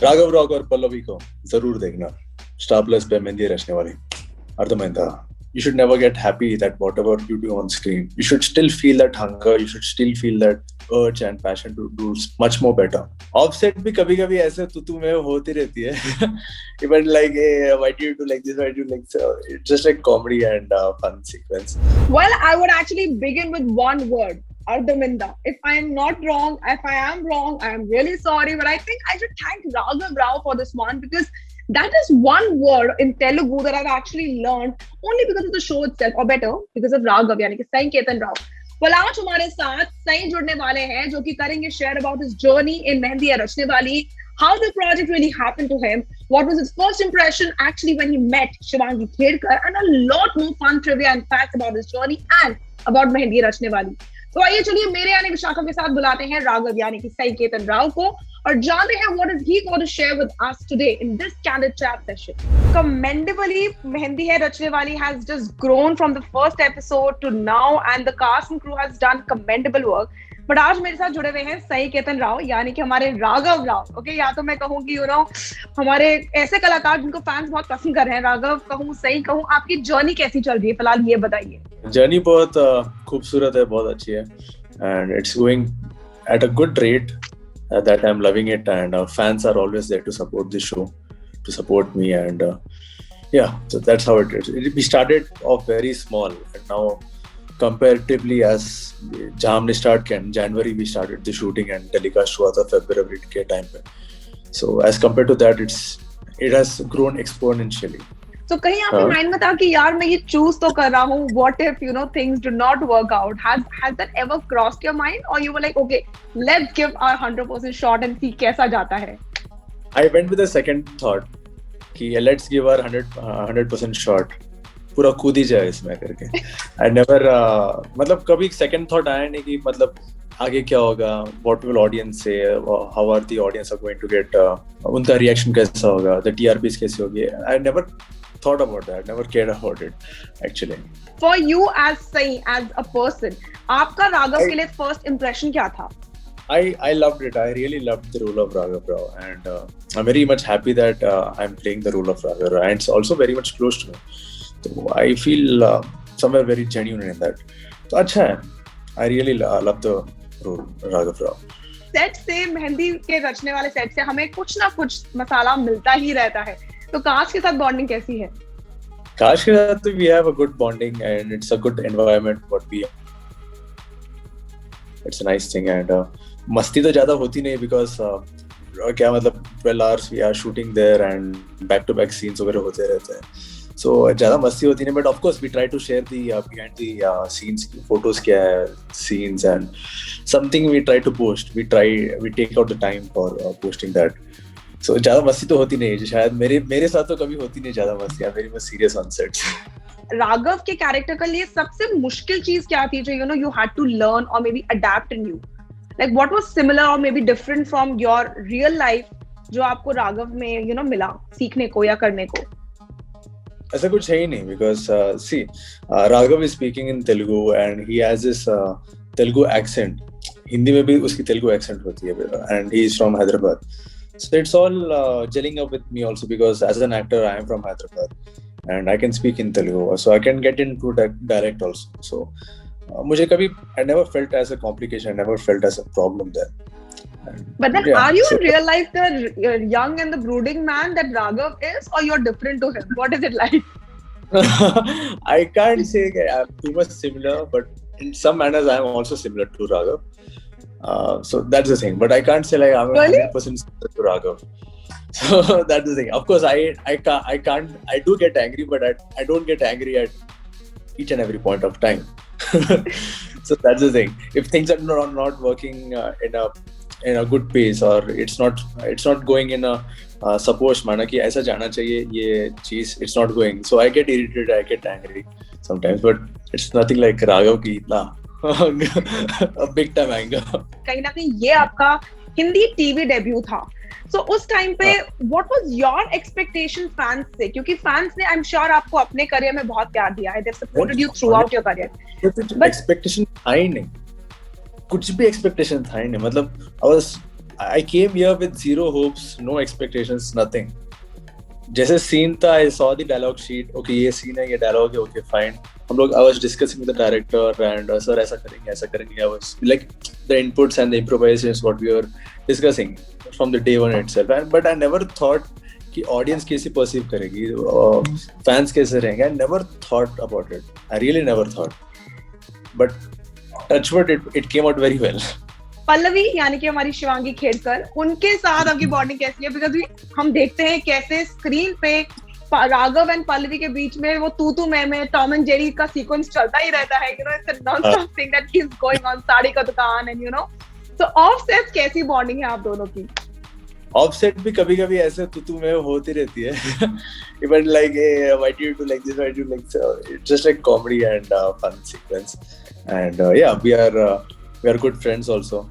राघव राव और पल्लवी को जरूर देखना स्टार प्लस पे मेहंदी रचने वाली अर्धमैंदा. You should never get happy that whatever you do on screen, you should still feel that hunger, you should still feel that urge and passion to do much more better. Offset भी कभी-कभी ऐसे तू में होती रहती है. Even like, hey, why do you do like this? Why do you like so? It's just like comedy and fun sequence. Well, I would actually begin with one word. Ardhaminda. If I am not wrong, if I am wrong, I am really sorry. But I think I should thank Raghav Rao for this one because that is one word in Telugu that I've actually learned only because of the show itself, or better, because of Raghav, यानी कि Sai Ketan Rao. Well, आज हमारे साथ सई जुड़ने वाले हैं जो कि करेंगे share about his journey in mehndi रचने वाली, how the project really happened to him, what was his first impression actually when he met Shivangi Khedkar, and a lot more fun trivia and facts about his journey and about mehndi रचने वाली. तो आइए चलिए मेरे यानी विशाखा के साथ बुलाते हैं राघव यानी कि सई केतन राव को और जानते हैं what is he going to share with us today in this candid chat session. Commendably, mehndi है रचने वाली has just grown from the first episode to now and the cast and crew has done commendable work. But आज मेरे साथ जुड़े हुए हैं सई केतन राव यानी कि हमारे राघव राव. ओके, या तो मैं कहूँ कि हमारे ऐसे कलाकार जिनको फैंस बहुत पसंद कर रहे हैं. राघव कहूँ, सई कहूँ, आपकी जर्नी कैसी चल रही है फिलहाल ये बताइए. जर्नी बहुत खूबसूरत है, बहुत अच्छी है and it's going at a good rate that I'm loving it and fans are always there to support the show, to support me and yeah, so that's how it is. We started off very small and now comparatively as जहाँ हमने start किया January we started the shooting and telecast हुआ था February के time पे. So as compared to that it has grown exponentially. तो कहीं आपके माइंड में था कि यार मैं ये चूज तो कर रहा हूँ, what if things do not work out? Has that ever crossed your mind or you were like okay, let's give our 100% shot and see कैसा जाता है? I went with a second thought कि let's give our 100% shot, पूरा कूद ही जाए इसमें करके. I never मतलब कभी second thought आया नहीं कि मतलब आगे क्या होगा, what will audience say, how are the audience are going to get, उनका reaction कैसा होगा, the TRPs कैसे होगी. I never thought about that, never cared about it actually. For you as Sai, as a person, आपका राघव के लिए first impression क्या था? I loved it. I really loved the role of Raghav Rao and I'm very much happy that I'm playing the role of Raghav Rao and it's also very much close to me. So I feel somewhere very genuine in that. So अच्छा है. I really love the role Raghav Rao. Set से मेहंदी के रचने वाले set से हमें कुछ ना कुछ मसाला मिलता ही रहता है. तो काश के साथ बॉन्डिंग कैसी है? काश के साथ we have a good bonding and it's a good environment what we have. It's a nice thing and मस्ती तो ज्यादा होती नहीं because क्या मतलब 12 hours we are shooting there and back to back scenes वगैरह होते रहते हैं. So ज्यादा मस्ती होती नहीं but of course we try to share the behind the scenes photos क्या है scenes and something we try to post. We take out the time for posting that. So ज्यादा मस्ती तो होती नहीं है, शायद मेरे साथ तो कभी होती नहीं ज्यादा मस्ती. I'm very much serious on sets. Raghav के कैरेक्टर के लिए सबसे मुश्किल चीज क्या थी जो you had to learn or maybe adapt in you? Like what was similar or maybe different from your real life जो आपको राघव में मिला सीखने को या करने को? ऐसा कुछ है ही नहीं because see Raghav is speaking in Telugu and he has this Telugu accent. Hindi में भी उसकी Telugu accent होती है and he is from Hyderabad. So it's all gelling up with me also because as an actor I am from Hyderabad and I can speak in Telugu so I can get into dialect also. So मुझे कभी I never felt as a complication, I never felt as a problem there. But then are you in real life the young and the brooding man that Raghav is or you're different to him? What is it like? I can't say I'm too much similar but in some manners I am also similar to Raghav. So that's the thing, but I can't say like I'm 100% similar to Raghav. So that's the thing. Of course, I do get angry, but I don't get angry at each and every point of time. So that's the thing. If things are not working in a good pace or it's not going in a suppose माना कि ऐसा जाना चाहिए ये चीज it's not going. So I get irritated, I get angry sometimes, but it's nothing like Raghav की इतना a big time anger. कहीं ना कहीं ये आपका हिंदी टीवी डेब्यू था. So उस टाइम पे what was your expectation fans से? क्योंकि fans ने I'm sure आपको अपने करियर में बहुत प्यार दिया है. They've supported you throughout your career. But expectation था ही नहीं. कुछ भी expectation था ही नहीं. मतलब I came here with zero hopes, no expectations, nothing. जैसे सीन था, I saw the dialogue sheet. Okay, ये सीन है, ये dialogue है, okay, fine. हम लोग I was discussing with the director and sir ऐसा करेंगे. I was like the inputs and the improvisations what we were discussing from the day one itself. But I never thought कि audience कैसे perceive करेगी, fans कैसे रहेंगे. I never thought about it. I really never thought. But touchwood, it came out very well. Pallavi यानी कि हमारी शिवांगी खेड़कर, उनके साथ आपकी बॉन्डिंग कैसी है? बिकॉज हम देखते हैं कैसे स्क्रीन पे राघव एंड पल्लवी के बीच में वो तू मैं टॉम एंड जेरी का सीक्वेंस चलता ही रहता है, you know, it's a non stop thing that keeps going on, sari का दुकान and you know. So of set कैसी बॉन्डिंग है आप दोनों की? ऑफ सेट भी कभी-कभी ऐसे तू मैं होती रहती है. Even like, hey, why do you do like this? Why do you like so? It's just like comedy and fun sequence. And yeah, we are good friends also.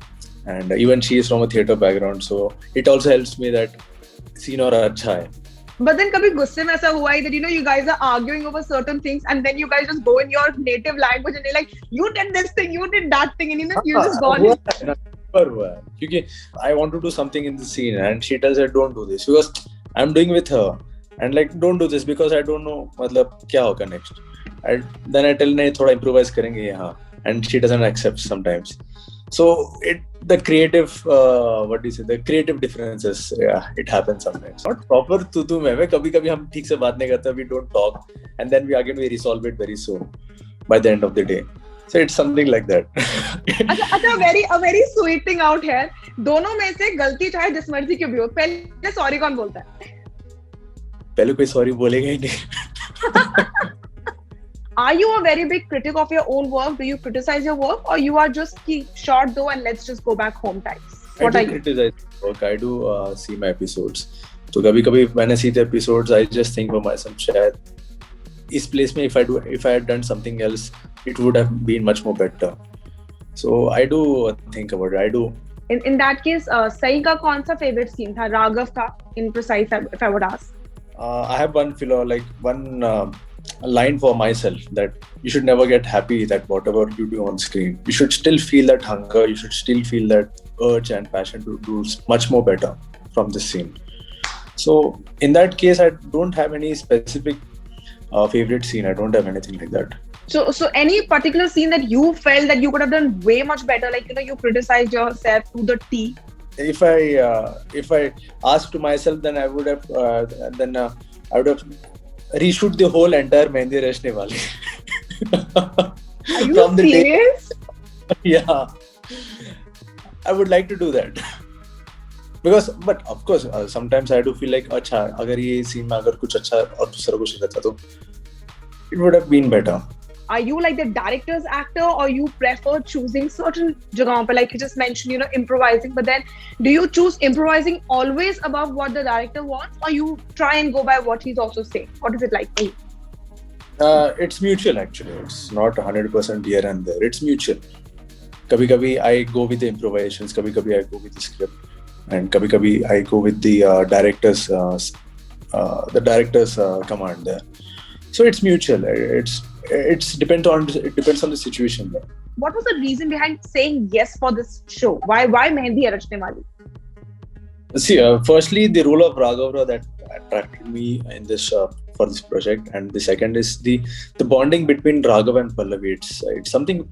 And even she is from a theatre background, so it also helps me that scene और अच्छा है. But then कभी गुस्से में ऐसा हुआ है that you know you guys are arguing over certain things and then you guys just go in your native language and you're like you did this thing, you did that thing, and you know you just gone in. हुआ है क्योंकि I want to do something in the scene and she tells her don't do this because I'm doing with her and like don't do this because I don't know मतलब क्या होगा next. And then I tell नहीं थोड़ा improvise करेंगे यहाँ and she doesn't accept sometimes. So the creative what do you say, the creative differences, yeah, it happens sometimes. Not proper तू मैं कभी-कभी हम ठीक से बात नहीं करते, we don't talk and then we resolve it very soon by the end of the day. So it's something like that. अच्छा a very sweet thing out here. दोनों में से गलती चाहे जिस मर्जी की भी हो, पहले सॉरी कौन बोलता है? पहले कोई सॉरी बोलेगा ही नहीं. Are you a very big critic of your own work? Do you criticize your work or you are just short though and let's just go back home types? What are you? I do criticize work. I do see my episodes. So कभी-कभी when I see the episodes, I just think for myself, शायद इस place में if I had done something else, it would have been much more better. So I do think about it. I do. In that case, सही का कौन सा favorite scene था? राघव का in precise, if I would ask. I have one line for myself that you should never get happy that whatever you do on screen, you should still feel that hunger, you should still feel that urge and passion to do much more better from this scene. So in that case, I don't have any specific favorite scene. I don't have anything like that. So any particular scene that you felt that you could have done way much better, like you know you criticized yourself to the T? If I asked to myself, then I would have reshoot the whole entire Mehndi Rashne Wali. Are you serious? Yeah, I would like to do that. But of course, sometimes I do feel like, अच्छा अगर ये scene में अगर कुछ अच्छा और दूसरा कुछ रहता तो it would have been better. Are you like the director's actor or you prefer choosing certain जगहों पे, like you just mentioned, you know, improvising, but then do you choose improvising always above what the director wants or you try and go by what he's also saying? What is it like for you? It's mutual actually. It's not 100% here and there. It's mutual. कभी-कभी I go with the improvisations, कभी-कभी I go with the script, and कभी-कभी I go with the director's command there. So it's mutual. It depends on the situation there. What was the reason behind saying yes for this show? Why Mehndi Rashne Wali? See, firstly, the role of Raghavra that attracted me in this for this project, and the second is the bonding between Raghav and Pallavi. It's something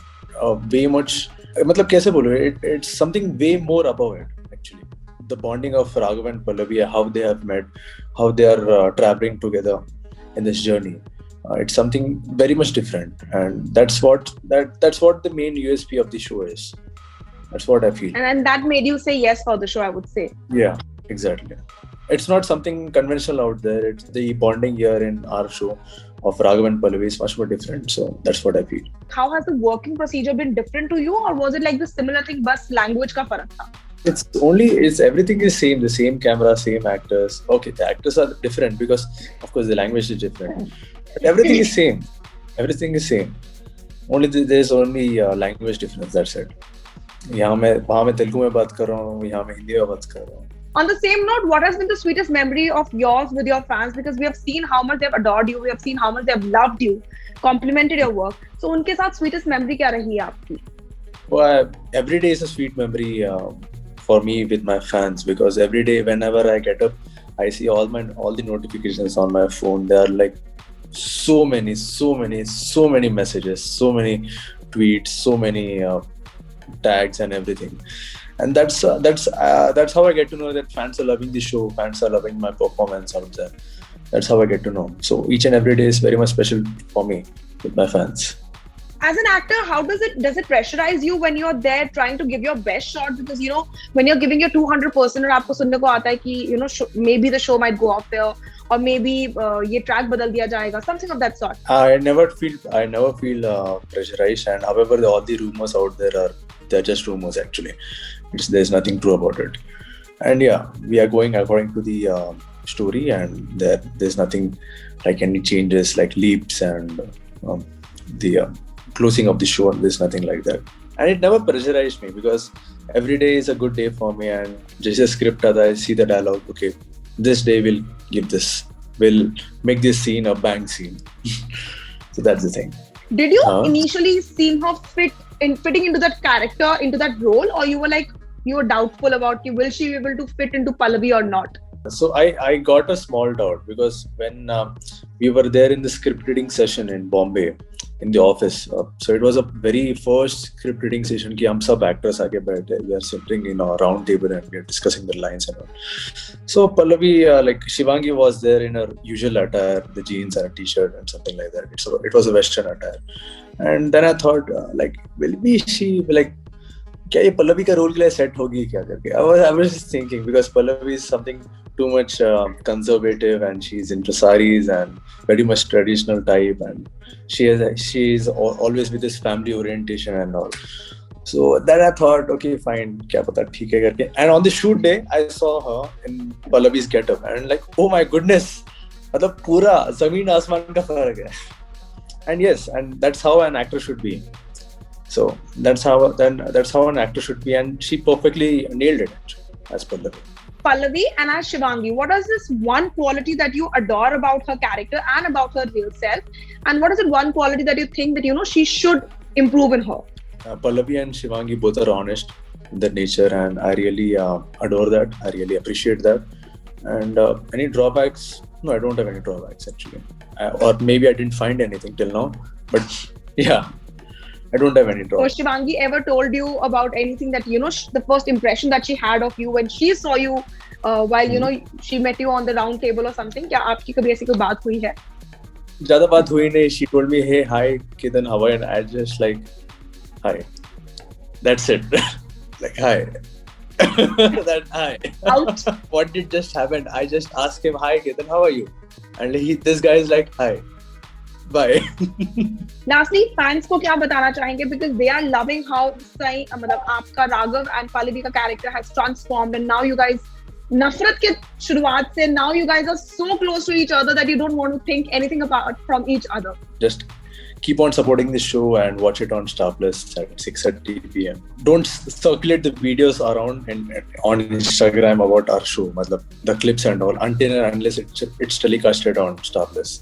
way much. मतलब कैसे बोलूँ? It's something way more above it actually. The bonding of Raghav and Pallavi, how they have met, how they are traveling together in this journey. It's something very much different, and that's what the main USP of the show is. That's what I feel. And that made you say yes for the show, I would say. Yeah, exactly. It's not something conventional out there. It's the bonding here in our show of Raghav and Pallavi is much more different. So that's what I feel. How has the working procedure been different to you, or was it like the similar thing, bas language ka farak tha? It's everything is same. The same camera, same actors. Okay, the actors are different because of course the language is different. But everything is same. Everything is same. There's only language difference. That's it. वहाँ मैं तेलुगु में बात कर रहा हूँ, यहाँ मैं हिंदी में बात कर रहा हूँ. On the same note, what has been the sweetest memory of yours with your fans? Because we have seen how much they have adored you, we have seen how much they have loved you, complimented your work. So उनके साथ sweetest memory क्या रही है आपकी? Well, every day is a sweet memory for me with my fans, because every day whenever I get up, I see all the notifications on my phone. There are like so many messages, so many tweets, so many tags and everything. And that's how I get to know that fans are loving the show, fans are loving my performance out there. That's how I get to know. So each and every day is very much special for me with my fans. As an actor, how does it pressurize you when you're there trying to give your best shot? Because when you're giving your 200% और आपको सुनने को आता है कि maybe the show might go off there, or maybe ये track बदल दिया जाएगा, something of that sort. I never feel pressurized, and however all the rumors out there they're just rumors actually. There's nothing true about it. And yeah, we are going according to the story, and there's nothing like any changes like leaps and the closing of the show. There's nothing like that, and it never pressurized me because every day is a good day for me. And just a script, I see the dialogue. Okay, this day we'll give this. We'll make this scene a bang scene. So that's the thing. Did you initially see her fitting into that character, into that role, or you were doubtful about will she be able to fit into Pallavi or not? So I got a small doubt because when we were there in the script reading session in Bombay, in the office, so it was a very first script reading session कि हम सब actors आके बैठे, we are sitting in a round table and we are discussing the lines and all. So Pallavi, like Shivangi was there in her usual attire, the jeans and a t-shirt and something like that. It was a Western attire, and then I thought will be she like क्या ये पल्लवी का role के लिए set होगी क्या करके. I was just thinking because Pallavi is something too much conservative, and she's into saris and very much traditional type, and she is always with this family orientation and all. So then I thought, okay, fine, क्या पता ठीक है करके. And on the shoot day, I saw her in Pallavi's getup, and like, oh my goodness, मतलब पूरा ज़मीन आसमान का फर्क है. And yes, and that's how an actor should be. So that's how an actor should be, and she perfectly nailed it as Pallavi. Pallavi and as Shivangi, what is this one quality that you adore about her character and about her real self, and what is it one quality that you think that she should improve in her? Pallavi and Shivangi both are honest in their nature, and I really adore that. I really appreciate that. And any drawbacks? No, I don't have any drawbacks actually, or maybe I didn't find anything till now. But yeah, I don't have any drawbacks. So Shivangi ever told you about anything that the first impression that she had of you when she saw you while she met you on the round table or something? क्या आपकी कभी ऐसी कोई बात हुई है? ज़्यादा बात हुई नहीं. She told me, hey, hi, Ketan, how are you? And I just like, hi. That's it. Like, hi. That hi. Out. What did just happen? I just asked him, hi, Ketan, how are you? And this guy is like, hi. Bye. Lastly, fans को क्या बताना चाहेंगे, because they are loving how मतलब आपका Raghav and Pallavi का character has transformed, and now you guys नफरत के शुरुआत से now you guys are so close to each other that you don't want to think anything apart from each other. Just keep on supporting the show and watch it on Star Plus at 6:30 p.m. Don't circulate the videos around on Instagram about our show, मतलब the clips and all, until and unless it's telecasted on Star Plus.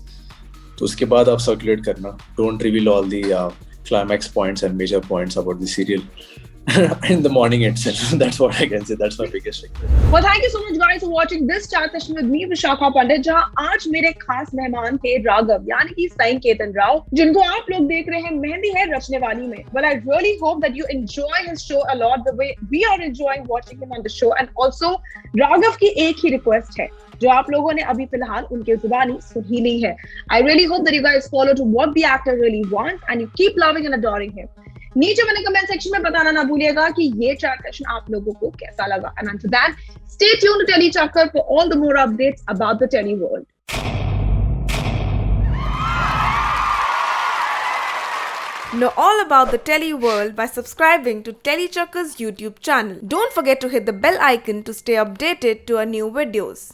तो उसके बाद आप circulate करना. Don't reveal all the climax points and major points about the serial in the morning itself. That's what I can say. That's my biggest request. Well, thank you so much guys for watching this chat session with me, Vishakha Pandit, जहाँ आज मेरे खास मेहमान थे राघव यानी कि साईं केतन राव, जिनको आप लोग देख रहे हैं मेहंदी है रचने वाली में. Well, I really hope that you enjoy his show a lot the way we are enjoying watching him on the show. And also Raghav की एक ही request है जो आप लोगों ने अभी फिलहाल उनके जुबानी सुन ही ली है. I really hope that you guys follow to what the actor really wants and you keep loving and adoring him. नीचे मैंने कमेंट सेक्शन में बताना ना भूलिएगा कि ये चैट सेशन आप लोगों को कैसा लगा. And until then, stay tuned to Telly Chakkar for all the more updates about the Telly world. Know all about the Telly world by subscribing to Telly Chakkar's YouTube channel. Don't forget to hit the bell icon to stay updated to our new videos.